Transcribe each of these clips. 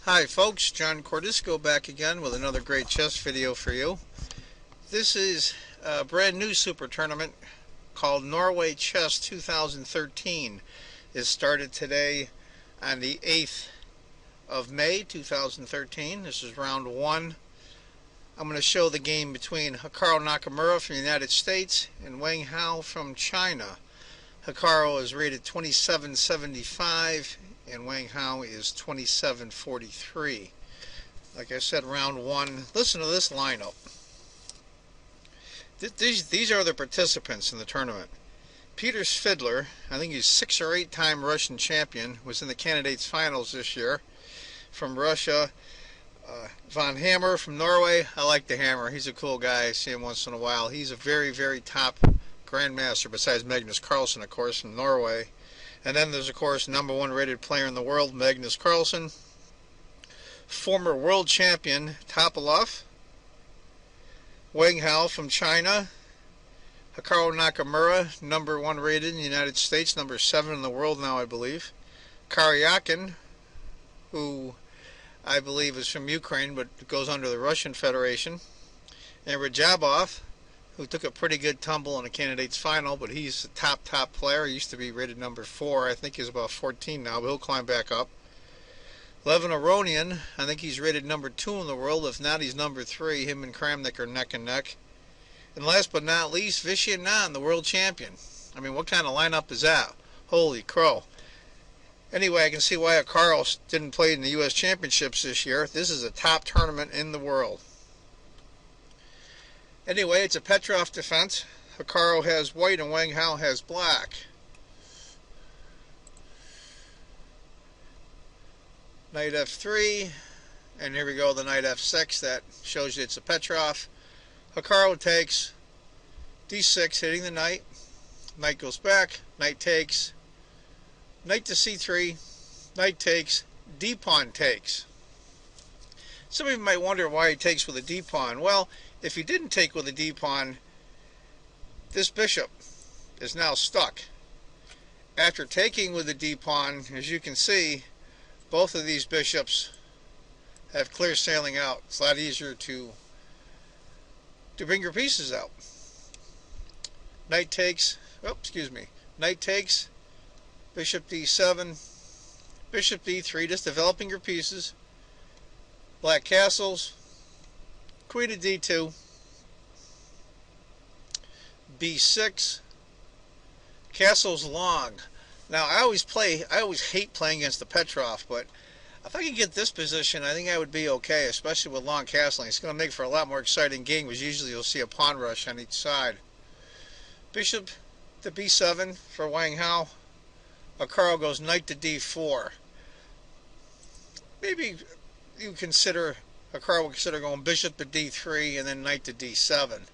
Hi folks, John Cordisco back again with another great chess video for you. This is a brand new super tournament called Norway Chess 2013. It started today on the 8th of May 2013. This is round 1. I'm going to show the game between Hikaru Nakamura from the United States and Wang from China. Hikaru is rated 2775 and Wang is 2743. Like I said, round 1. Listen to this lineup. These are the participants in the tournament. Peter Svidler, I think he's 6 or 8 time Russian champion, was in the candidates finals this year. From Russia, Von Hammer from Norway. I like the Hammer. He's a cool guy. I see him once in a while. He's a very, very top grandmaster, besides Magnus Carlsen, of course, from Norway. And then there's, of course, #1 rated player in the world, Magnus Carlsen. Former world champion, Topalov. Wang from China. Hikaru Nakamura, #1 rated in the United States, #7 in the world now, I believe. Karyakin, who I believe is from Ukraine, but goes under the Russian Federation. And Rajabov, who took a pretty good tumble in the candidates final, but he's a top player. He used to be rated #4. I think he's about 14 now, but he'll climb back up. Levin Aronian, I think he's rated #2 in the world. If not, he's #3. Him and Kramnik are neck and neck. And last but not least, Vishy Anand, the world champion. I mean, what kind of lineup is that? Holy crow. Anyway, I can see why Hikaru didn't play in the U.S. Championships this year. This is a top tournament in the world. Anyway, it's a Petrov defense. Hikaru has white and Wang has black. Knight f3, and here we go, the knight f6. That shows you it's a Petrov. Hikaru takes d6, hitting the knight. Knight goes back, knight takes, knight to c3, knight takes, d-pawn takes. Some of you might wonder why he takes with a d-pawn. Well, if he didn't take with a d-pawn, this bishop is now stuck. After taking with a d-pawn, as you can see, both of these bishops have clear sailing out. It's a lot easier to bring your pieces out. Knight takes, knight takes, bishop d7, bishop d3, just developing your pieces. Black castles, queen to d2, b6, castles long. Now I always hate playing against the Petrov, but if I can get this position, I think I would be okay, especially with long castling. It's going to make for a lot more exciting game, because usually you'll see a pawn rush on each side. Bishop to b7 for Wang Hikaru goes knight to d4. Maybe Hikaru would consider going bishop to d3 and then knight to d7.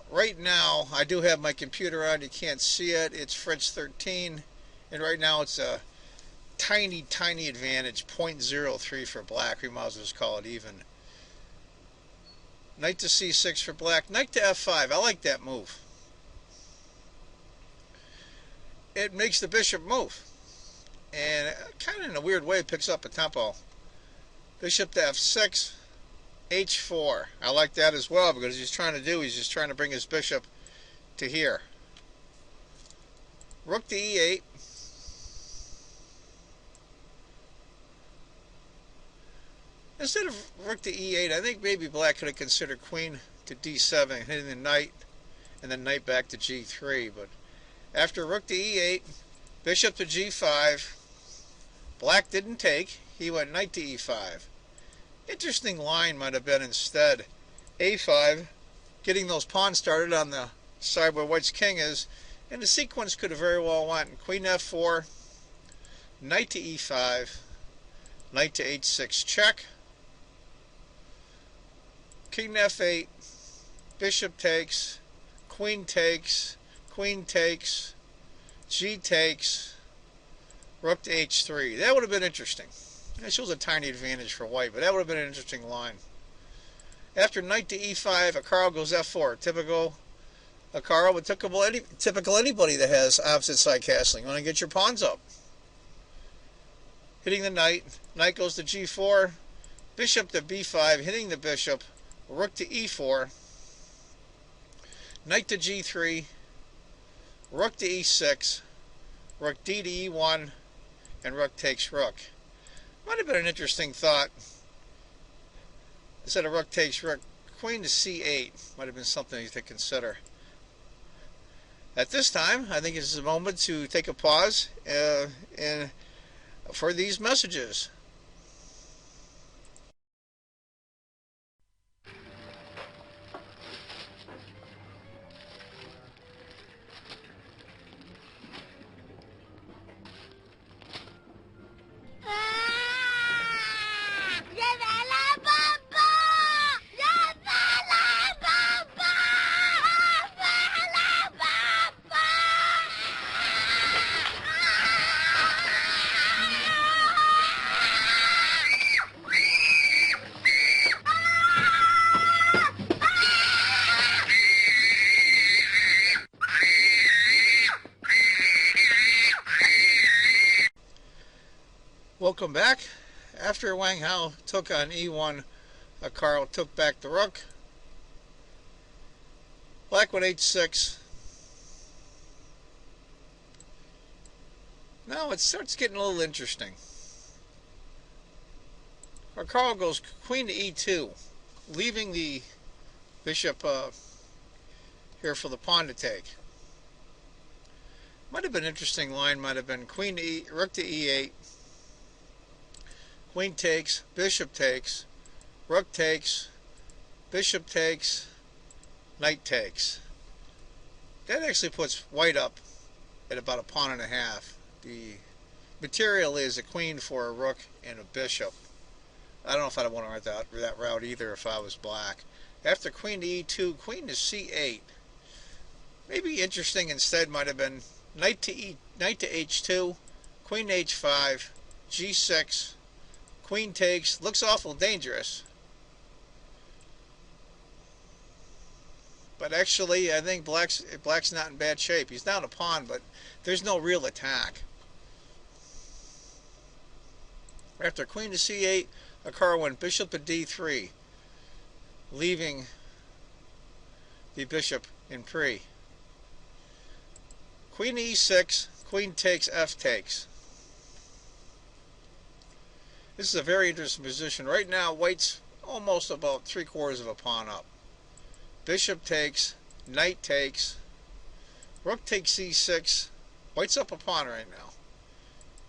Right now, I do have my computer on. You can't see it. It's Fritz 13, and right now it's a tiny advantage, 0.03 for black. We might as well just call it even. Knight to c6 for black. Knight to f5. I like that move. It makes the bishop move, and kind of in a weird way it picks up a tempo. Bishop to f6, h4. I like that as well, because he's just trying to bring his bishop to here. Rook to e8. Instead of rook to e8, I think maybe black could have considered queen to d7, hitting the knight, and then knight back to g3. But after rook to e8, bishop to g5, black didn't take. He went knight to e5. Interesting line might have been instead a5, getting those pawns started on the side where white's king is, and the sequence could have very well went queen f4, knight to e5, knight to h6 check, king f8, bishop takes, queen takes, g takes, rook to h3. That would have been interesting. That shows a tiny advantage for white, but that would have been an interesting line. After knight to e5, Hikaru goes f4. Typical Hikaru, but typical anybody that has opposite side castling. You want to get your pawns up. Hitting the knight, Knight goes to g4, bishop to b5, hitting the bishop, rook to e4, knight to g3, rook to e6, rook d to e1, and rook takes rook. Might have been an interesting thought. Instead of rook takes rook, queen to c8 might have been something to consider. At this time, I think it's a moment to take a pause for these messages. Welcome back. After Wang Hao took on e1, Carl took back the rook. Black went h6. Now it starts getting a little interesting. Carl goes queen to e2, leaving the bishop here for the pawn to take. Might have been an interesting line, might have been queen to rook to e8, queen takes, bishop takes, rook takes, bishop takes, knight takes. That actually puts white up at about a pawn and a half. The material is a queen for a rook and a bishop. I don't know if I'd want to run that route either if I was black. After queen to e2, queen to c8. Maybe interesting instead might have been knight to h2, queen to h5, g6, queen takes. Looks awful dangerous. But actually, I think black's not in bad shape. He's down a pawn, but there's no real attack. After queen to c8, Akara went bishop to d3, leaving the bishop in pre. Queen to e6, queen takes, f takes. This is a very interesting position. Right now, white's almost about 3/4 of a pawn up. Bishop takes, knight takes, rook takes c6. White's up a pawn right now.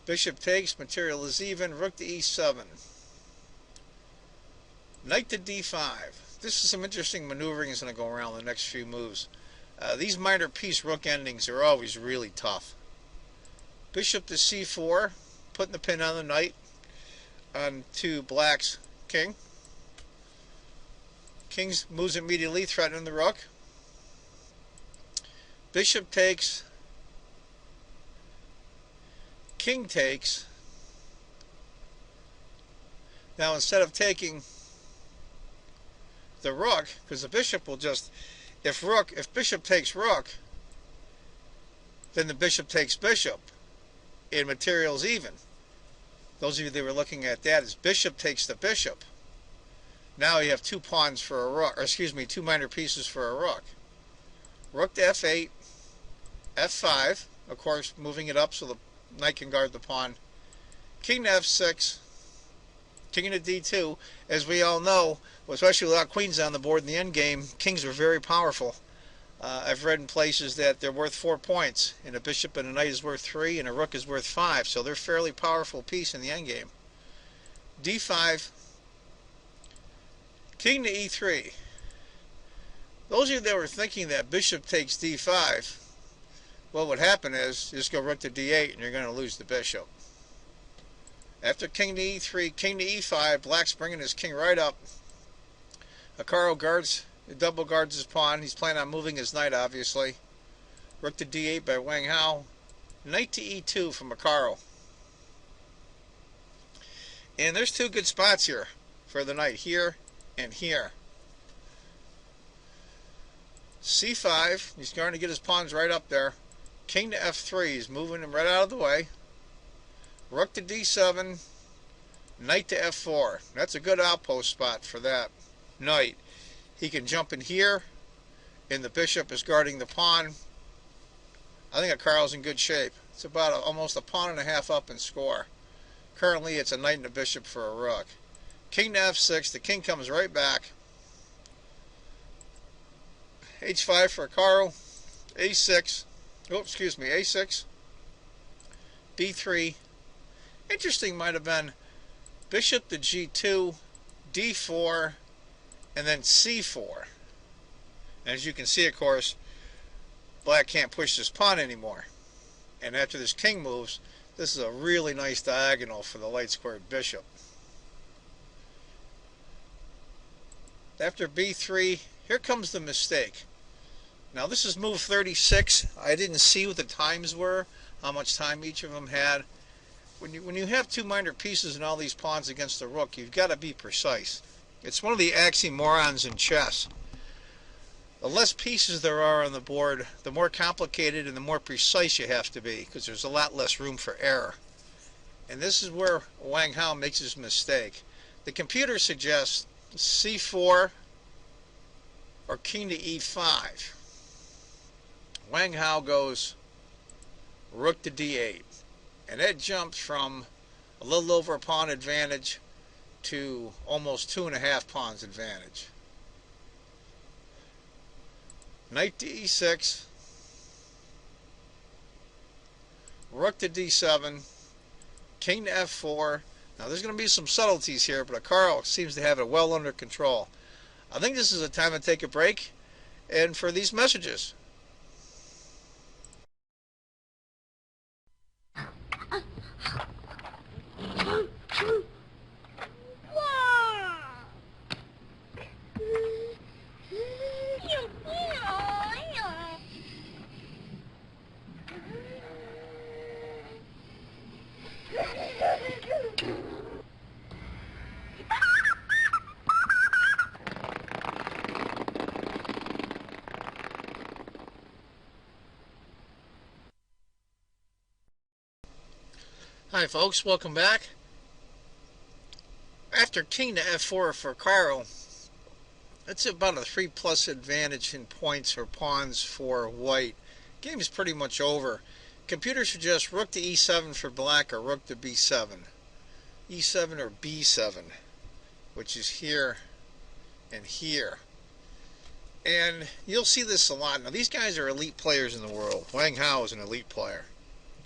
Bishop takes, material is even, rook to e7. Knight to d5. This is some interesting maneuvering is going to go around the next few moves. These minor piece rook endings are always really tough. Bishop to c4, putting the pin on the knight onto black's king. King moves immediately, threatening the rook. Bishop takes, king takes. Now instead of taking the rook, because the bishop will just, if bishop takes rook, then the bishop takes bishop, and material's even. Those of you that were looking at that is bishop takes the bishop. Now you have two pawns for a rook, or excuse me, two minor pieces for a rook. Rook to f8, f5, of course moving it up so the knight can guard the pawn. King to f6, king to d2. As we all know, especially without queens on the board in the endgame, kings are very powerful. I've read in places that they're worth 4 points, and a bishop and a knight is worth 3, and a rook is worth 5, so they're a fairly powerful piece in the endgame. d5, king to e3. Those of you that were thinking that bishop takes d5, what would happen is you just go rook to d8 and you're going to lose the bishop. After king to e3, king to e5, black's bringing his king right up. Akaro double guards his pawn. He's planning on moving his knight, obviously. Rook to d8 by Wang Hao. Knight to e2 from Akaro. And there's two good spots here for the knight, here and here. c5, he's going to get his pawns right up there. King to f3, he's moving him right out of the way. Rook to d7, Knight to f4. That's a good outpost spot for that knight. He can jump in here, and the bishop is guarding the pawn. I think Carl's in good shape. It's about almost a pawn and a half up in score. Currently, it's a knight and a bishop for a rook. King to f6. The king comes right back. h5 for Carl. a6. Oh, excuse me, a6. b3. Interesting might have been bishop to g2, d4, and then c4. And as you can see, of course, black can't push this pawn anymore. And after this king moves, this is a really nice diagonal for the light squared bishop. After b3, here comes the mistake. Now this is move 36. I didn't see what the times were, how much time each of them had. When you have two minor pieces and all these pawns against the rook, you've got to be precise. It's one of the oxymorons in chess. The less pieces there are on the board, the more complicated and the more precise you have to be, because there's a lot less room for error. And this is where Wang makes his mistake. The computer suggests c4 or king to e5. Wang goes rook to d8. And that jumps from a little over a pawn advantage to almost 2.5 pawns advantage. Knight to e6, rook to d7, king to f4. Now there's going to be some subtleties here, but Carl seems to have it well under control. I think this is a time to take a break and for these messages. Hi folks, welcome back. After king to f4 for Carl, that's about a 3+ advantage in points or pawns for white. Game is pretty much over. Computer suggests rook to e7 for black or rook to b7. e7 or b7, which is here and here. And you'll see this a lot. Now these guys are elite players in the world. Wang is an elite player.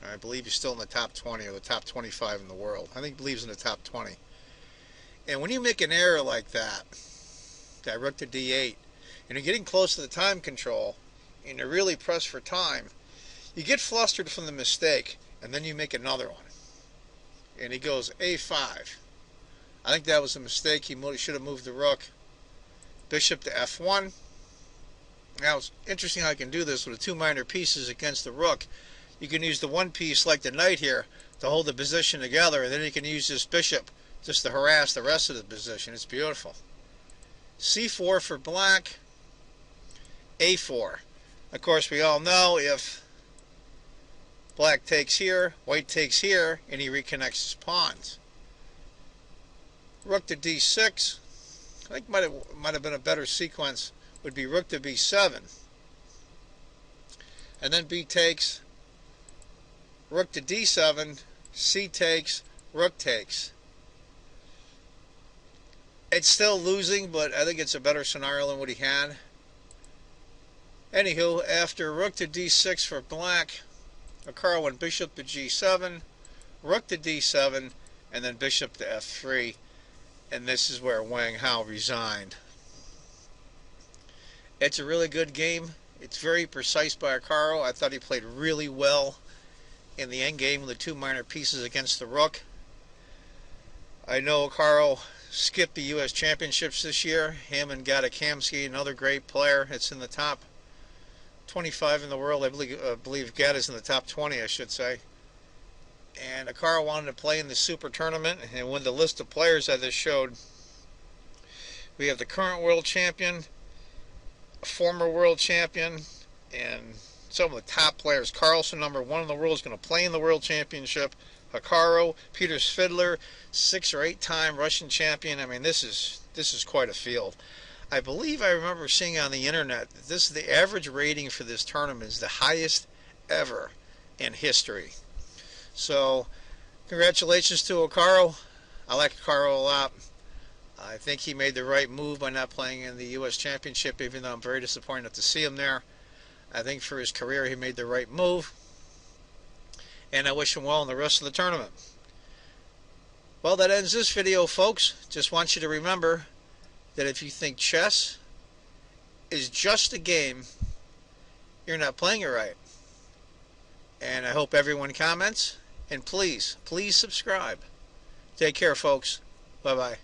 I believe he's still in the top 20 or the top 25 in the world. I think he believes in the top 20. And when you make an error like that rook to d8, and you're getting close to the time control, and you're really pressed for time, you get flustered from the mistake, and then you make another one. And he goes a5. I think that was a mistake. He should have moved the rook. Bishop to f1. Now it's interesting how I can do this with the two minor pieces against the rook. You can use the one piece like the knight here to hold the position together, and then you can use this bishop just to harass the rest of the position. It's beautiful. c4 for black, a4. Of course, we all know if black takes here, white takes here, and he reconnects his pawns. Rook to d6. I think might have been a better sequence. Would be rook to b7, and then b takes. Rook to d7, c takes, rook takes. It's still losing, but I think it's a better scenario than what he had. Anywho, after rook to d6 for black, Carl went bishop to g7, rook to d7, and then bishop to f3. And this is where Wang resigned. It's a really good game. It's very precise by Carl. I thought he played really well in the endgame with the two minor pieces against the rook. I know Carl skipped the U.S. Championships this year. Him and Gadakamsky, another great player. It's in the top 25 in the world. I believe Gada's in the top 20, I should say. And Carl wanted to play in the Super Tournament. And when the list of players I just showed, we have the current world champion, a former world champion, and some of the top players. Carlsen, #1 in the world, is going to play in the World Championship. Hikaru, Peter's Fiddler, 6 or 8 time Russian champion. I mean, this is quite a field. I believe I remember seeing on the internet that this is the average rating for this tournament is the highest ever in history. So, congratulations to Hikaru. I like Hikaru a lot. I think he made the right move by not playing in the U.S. Championship, even though I'm very disappointed not to see him there. I think for his career he made the right move. And I wish him well in the rest of the tournament. Well, that ends this video, folks. Just want you to remember that if you think chess is just a game, you're not playing it right. And I hope everyone comments. And please, please subscribe. Take care, folks. Bye-bye.